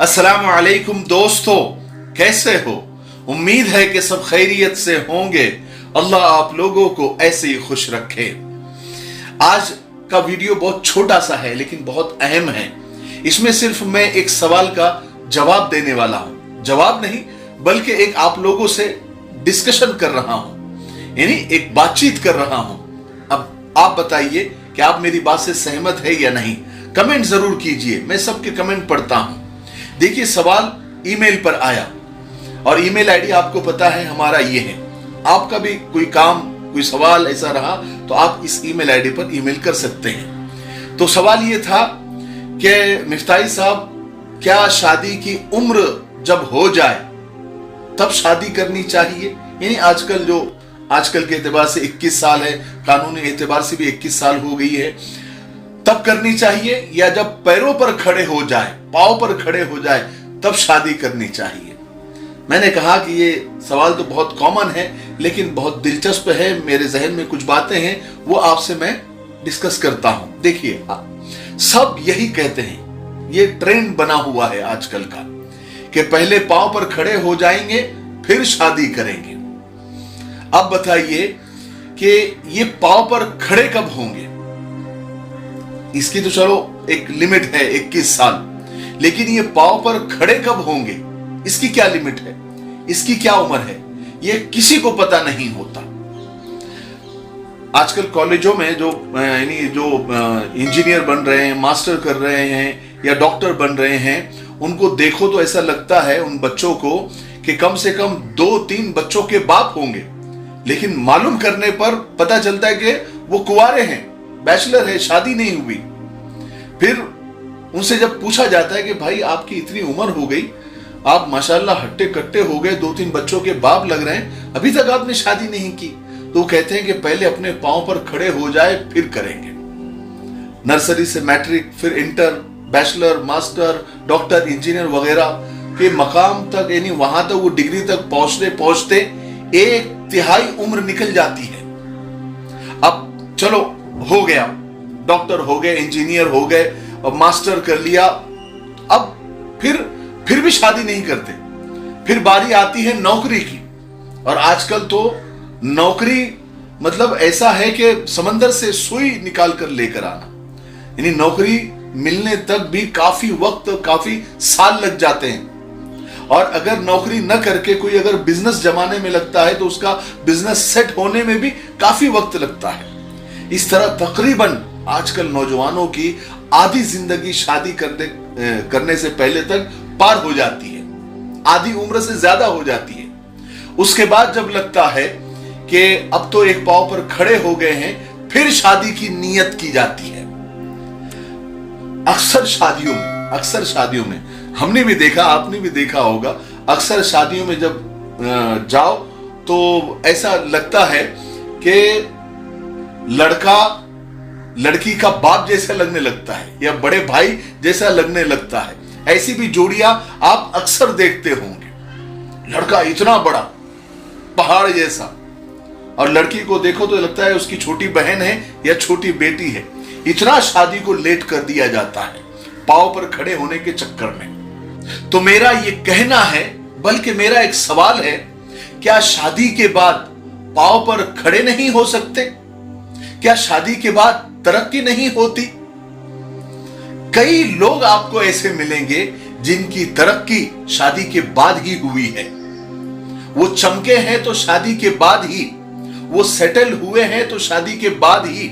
अस्सलाम वालेकुम दोस्तों, कैसे हो? उम्मीद है कि सब खैरियत से होंगे। अल्लाह आप लोगों को ऐसे ही खुश रखे। आज का वीडियो बहुत छोटा सा है लेकिन बहुत अहम है। इसमें सिर्फ मैं एक सवाल का जवाब देने वाला हूं। जवाब नहीं बल्कि एक आप लोगों से डिस्कशन कर रहा हूं, यानी एक बातचीत कर रहा हूं। अब आप बताइए कि आप मेरी बात से सहमत है या नहीं। कमेंट जरूर कीजिए, मैं सबके कमेंट पढ़ता हूं। देखिए, सवाल ईमेल पर आया और ईमेल आईडी आपको पता है हमारा ये है। आपका भी कोई काम, कोई सवाल ऐसा रहा तो आप इस ईमेल आईडी पर ईमेल कर सकते हैं। तो सवाल ये था कि मिफ्ताही साहब, क्या शादी की उम्र जब हो जाए तब शादी करनी चाहिए? यानी आजकल के एतबार से 21 साल है, कानूनी एतबार से भी 21 साल हो गई है, तब करनी चाहिए या जब पैरों पर खड़े हो जाए, पांव पर खड़े हो जाए तब शादी करनी चाहिए? मैंने कहा कि ये सवाल तो बहुत कॉमन है लेकिन बहुत दिलचस्प है। मेरे जहन में कुछ बातें हैं, वो आपसे मैं डिस्कस करता हूं। देखिए, सब यही कहते हैं, ये ट्रेंड बना हुआ है आजकल का कि पहले पांव पर खड़े हो जाएंगे फिर शादी करेंगे। अब बताइए कि ये पांव पर खड़े कब होंगे? इसकी तो चलो एक लिमिट है 21 साल, लेकिन ये पांव पर खड़े कब होंगे इसकी क्या लिमिट है, इसकी क्या उम्र है, ये किसी को पता नहीं होता। आजकल कॉलेजों में जो इंजीनियर बन रहे हैं, मास्टर कर रहे हैं या डॉक्टर बन रहे हैं, उनको देखो तो ऐसा लगता है उन बच्चों को कि कम से कम 2-3 बच्चों के बाप होंगे, लेकिन मालूम करने पर पता चलता है कि वो कुंवारे हैं, बैचलर है, शादी नहीं हुई। फिर उनसे जब पूछा जाता है कि भाई आपकी इतनी उम्र हो गई, आप माशाल्लाह हट्टे कट्टे हो गए, 2-3 बच्चों के बाप लग रहे हैं, अभी तक आपने शादी नहीं की। तो कहते हैं कि पहले अपने पांव पर खड़े हो जाए फिर करेंगे। नर्सरी से मैट्रिक, फिर inter, bachelor, master, doctor, engineer वगैरह के मकाम तक, यानी वहां तक वो डिग्री तक पहुंचते पहुंचते 1/3 उम्र निकल जाती है। अब चलो हो गया, डॉक्टर हो गए, इंजीनियर हो गए और मास्टर कर लिया, अब फिर भी शादी नहीं करते। फिर बारी आती है नौकरी की, और आजकल तो नौकरी मतलब ऐसा है कि समंदर से सुई निकाल कर लेकर आना, यानी नौकरी मिलने तक भी काफी वक्त, काफी साल लग जाते हैं। और अगर नौकरी न करके कोई अगर बिजनेस जमाने में लगता है तो उसका बिजनेस सेट होने में भी काफी वक्त लगता है। इस तरह तकरीबन आजकल नौजवानों की आधी जिंदगी शादी करने से पहले तक पार हो जाती है, आधी उम्र से ज्यादा हो जाती है। उसके बाद जब लगता है कि अब तो एक पांव पर खड़े हो गए हैं, फिर शादी की नीयत की जाती है। अक्सर शादियों में हमने भी देखा, आपने भी देखा होगा, अक्सर शादियों में जब जाओ तो ऐसा लगता है कि लड़का लड़की का बाप जैसा लगने लगता है या बड़े भाई जैसा लगने लगता है। ऐसी भी जोड़ियां आप अक्सर देखते होंगे। लड़का इतना बड़ा पहाड़ जैसा और लड़की को देखो तो लगता है उसकी छोटी बहन है या छोटी बेटी है। इतना शादी को लेट कर दिया जाता है पांव पर खड़े होने के चक्कर में। तो मेरा ये कहना है, बल्कि मेरा एक सवाल है, क्या शादी के बाद पांव पर खड़े नहीं हो सकते? क्या शादी के बाद तरक्की नहीं होती? कई लोग आपको ऐसे मिलेंगे जिनकी तरक्की शादी के बाद ही हुई है। वो चमके हैं तो शादी के बाद ही, वो सेटल हुए हैं तो शादी के बाद ही।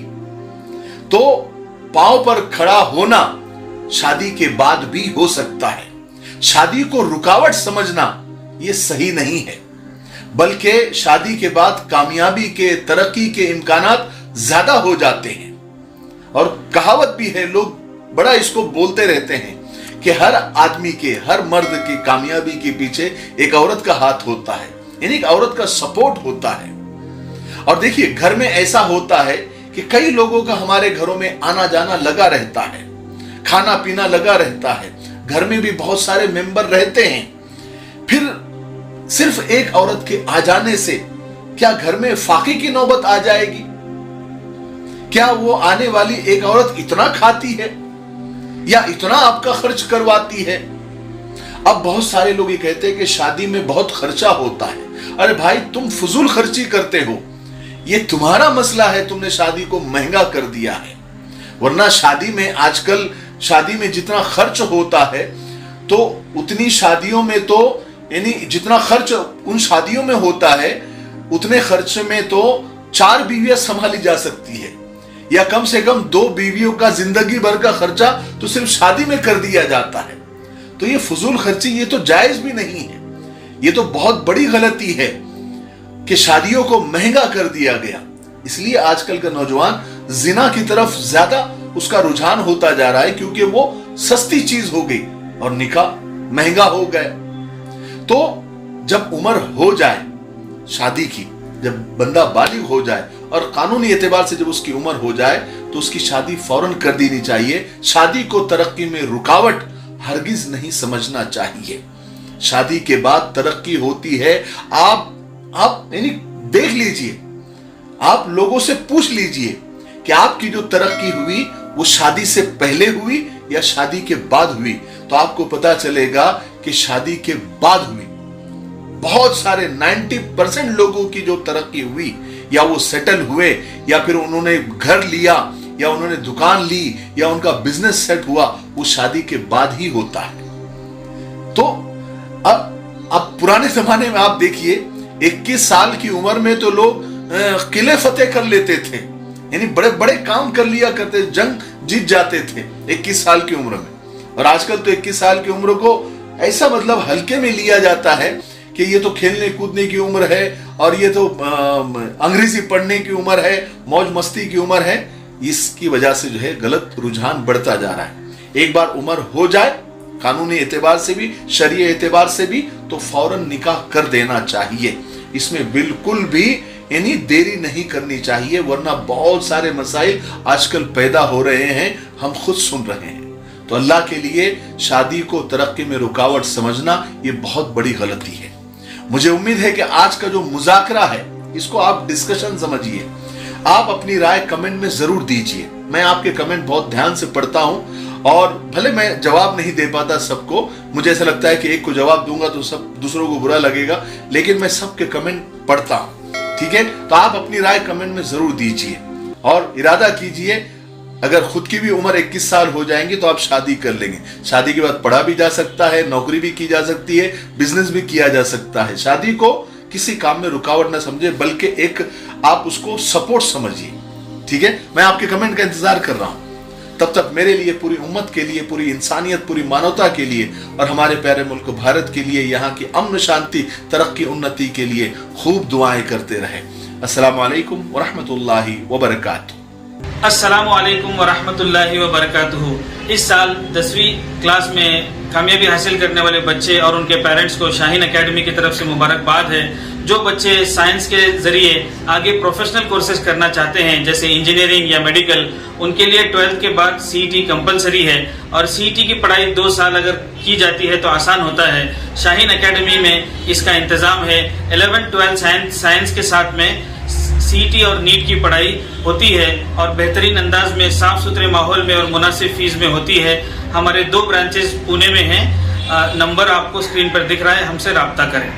तो पांव पर खड़ा होना शादी के बाद भी हो सकता है। शादी को रुकावट समझना ये सही नहीं है, बल्कि शादी के बाद कामयाबी के, तरक्की के इम्कानात ज्यादा हो जाते हैं। और कहावत भी है, लोग बड़ा इसको बोलते रहते हैं कि हर आदमी के, हर मर्द की कामयाबी के पीछे एक औरत का हाथ होता है, यानी एक औरत का सपोर्ट होता है। और देखिए, घर में ऐसा होता है कि कई लोगों का हमारे घरों में आना जाना लगा रहता है, खाना पीना लगा रहता है, घर में भी बहुत सारे मेंबर रहते हैं। फिर सिर्फ एक औरत के आ जाने से क्या घर में फाके की नौबत आ जाएगी? क्या वो आने वाली एक औरत इतना खाती है या इतना आपका खर्च करवाती है? اب بہت سارے لوگ یہ کہتے ہیں کہ شادی میں بہت خرچہ ہوتا ہے. ارے بھائی تم فضول خرچی کرتے ہو, یہ تمہارا مسئلہ ہے, تم نے شادی کو مہنگا کر دیا ہے. ورنہ شادی میں آج کل شادی میں جتنا خرچ ہوتا ہے تو اتنی شادیوں میں تو یعنی جتنا خرچ ان شادیوں میں ہوتا ہے اتنے خرچ میں تو 4 بیویاں سنبھالی جا سکتی ہے, یا کم سے کم 2 بیویوں کا زندگی بھر کا خرچہ تو صرف شادی میں کر دیا جاتا ہے. تو یہ فضول خرچی یہ تو جائز بھی نہیں ہے, یہ تو بہت بڑی غلطی ہے کہ شادیوں کو مہنگا کر دیا گیا. اس لیے آج کل کا نوجوان زنا کی طرف زیادہ اس کا رجحان ہوتا جا رہا ہے, کیونکہ وہ سستی چیز ہو گئی اور نکاح مہنگا ہو گئے. تو جب عمر ہو جائے شادی کی, جب بندہ بالغ ہو جائے اور قانونی اعتبار سے جب اس کی عمر ہو جائے تو اس کی شادی فوراً کر دینی چاہیے. شادی کو ترقی میں رکاوٹ ہرگز نہیں سمجھنا چاہیے. شادی کے بعد ترقی ہوتی ہے. آپ یعنی دیکھ لیجئے, آپ لوگوں سے پوچھ لیجئے کہ آپ کی جو ترقی ہوئی وہ شادی سے پہلے ہوئی یا شادی کے بعد ہوئی, تو آپ کو پتا چلے گا کہ شادی کے بعد ہوئی. بہت سارے 90% لوگوں کی جو ترقی ہوئی, یا وہ سیٹل ہوئے, یا پھر انہوں نے گھر لیا, یا انہوں نے دکان لی, یا ان کا بزنس سیٹ ہوا, وہ شادی کے بعد ہی ہوتا ہے. تو اب پرانے زمانے میں آپ دیکھیے 21 سال کی عمر میں تو لوگ قلعے فتح کر لیتے تھے, یعنی بڑے بڑے کام کر لیا کرتے, جنگ جیت جاتے تھے 21 سال کی عمر میں. اور آج کل تو 21 سال کی عمر کو ایسا مطلب ہلکے میں لیا جاتا ہے کہ یہ تو کھیلنے کودنے کی عمر ہے, اور یہ تو انگریزی پڑھنے کی عمر ہے, موج مستی کی عمر ہے. اس کی وجہ سے جو ہے غلط رجحان بڑھتا جا رہا ہے. ایک بار عمر ہو جائے قانونی اعتبار سے بھی شرعی اعتبار سے بھی تو فوراً نکاح کر دینا چاہیے. اس میں بالکل بھی یعنی دیری نہیں کرنی چاہیے, ورنہ بہت سارے مسائل آج کل پیدا ہو رہے ہیں, ہم خود سن رہے ہیں. تو اللہ کے لیے شادی کو ترقی میں رکاوٹ سمجھنا یہ بہت بڑی غلطی ہے. مجھے امید ہے کہ آج کا جو مذاکرہ ہے اس کو آپ ڈسکشن سمجھیے. آپ اپنی رائے کمنٹ میں ضرور دیجئے. میں آپ کے کمنٹ بہت دھیان سے پڑھتا ہوں, اور بھلے میں جواب نہیں دے پاتا سب کو, مجھے ایسا لگتا ہے کہ ایک کو جواب دوں گا تو سب دوسروں کو برا لگے گا, لیکن میں سب کے کمنٹ پڑھتا ہوں. ٹھیک ہے, تو آپ اپنی رائے کمنٹ میں ضرور دیجئے, اور ارادہ کیجئے اگر خود کی بھی عمر 21 سال ہو جائیں گی تو آپ شادی کر لیں گے. شادی کے بعد پڑھا بھی جا سکتا ہے, نوکری بھی کی جا سکتی ہے, بزنس بھی کیا جا سکتا ہے. شادی کو کسی کام میں رکاوٹ نہ سمجھے, بلکہ ایک آپ اس کو سپورٹ سمجھیے. ٹھیک ہے, میں آپ کے کمنٹ کا انتظار کر رہا ہوں. تب تک میرے لیے, پوری امت کے لیے, پوری انسانیت, پوری مانوتا کے لیے, اور ہمارے پیارے ملک بھارت کے لیے, یہاں کی امن شانتی ترقی انتی کے لیے خوب دعائیں کرتے رہیں. السلام علیکم ورحمۃ اللہ وبرکاتہ. السلام علیکم ورحمۃ اللہ وبرکاتہ. اس سال 10ویں کلاس میں کامیابی حاصل کرنے والے بچے اور ان کے پیرنٹس کو شاہین اکیڈمی کی طرف سے مبارکباد ہے. جو بچے سائنس کے ذریعے آگے پروفیشنل کورسز کرنا چاہتے ہیں جیسے انجینئرنگ یا میڈیکل, ان کے لیے 12th کے بعد CET کمپلسری ہے, اور CET کی پڑھائی 2 سال اگر کی جاتی ہے تو آسان ہوتا ہے. شاہین اکیڈمی میں اس کا انتظام ہے. 11th 12th سائنس کے ساتھ میں CET اور نیٹ کی پڑھائی ہوتی ہے, اور بہترین انداز میں صاف ستھرے ماحول میں اور مناسب فیس میں ہوتی ہے. ہمارے 2 برانچز پونے میں ہیں. نمبر آپ کو اسکرین پر دکھ رہا ہے, ہم سے رابطہ کریں.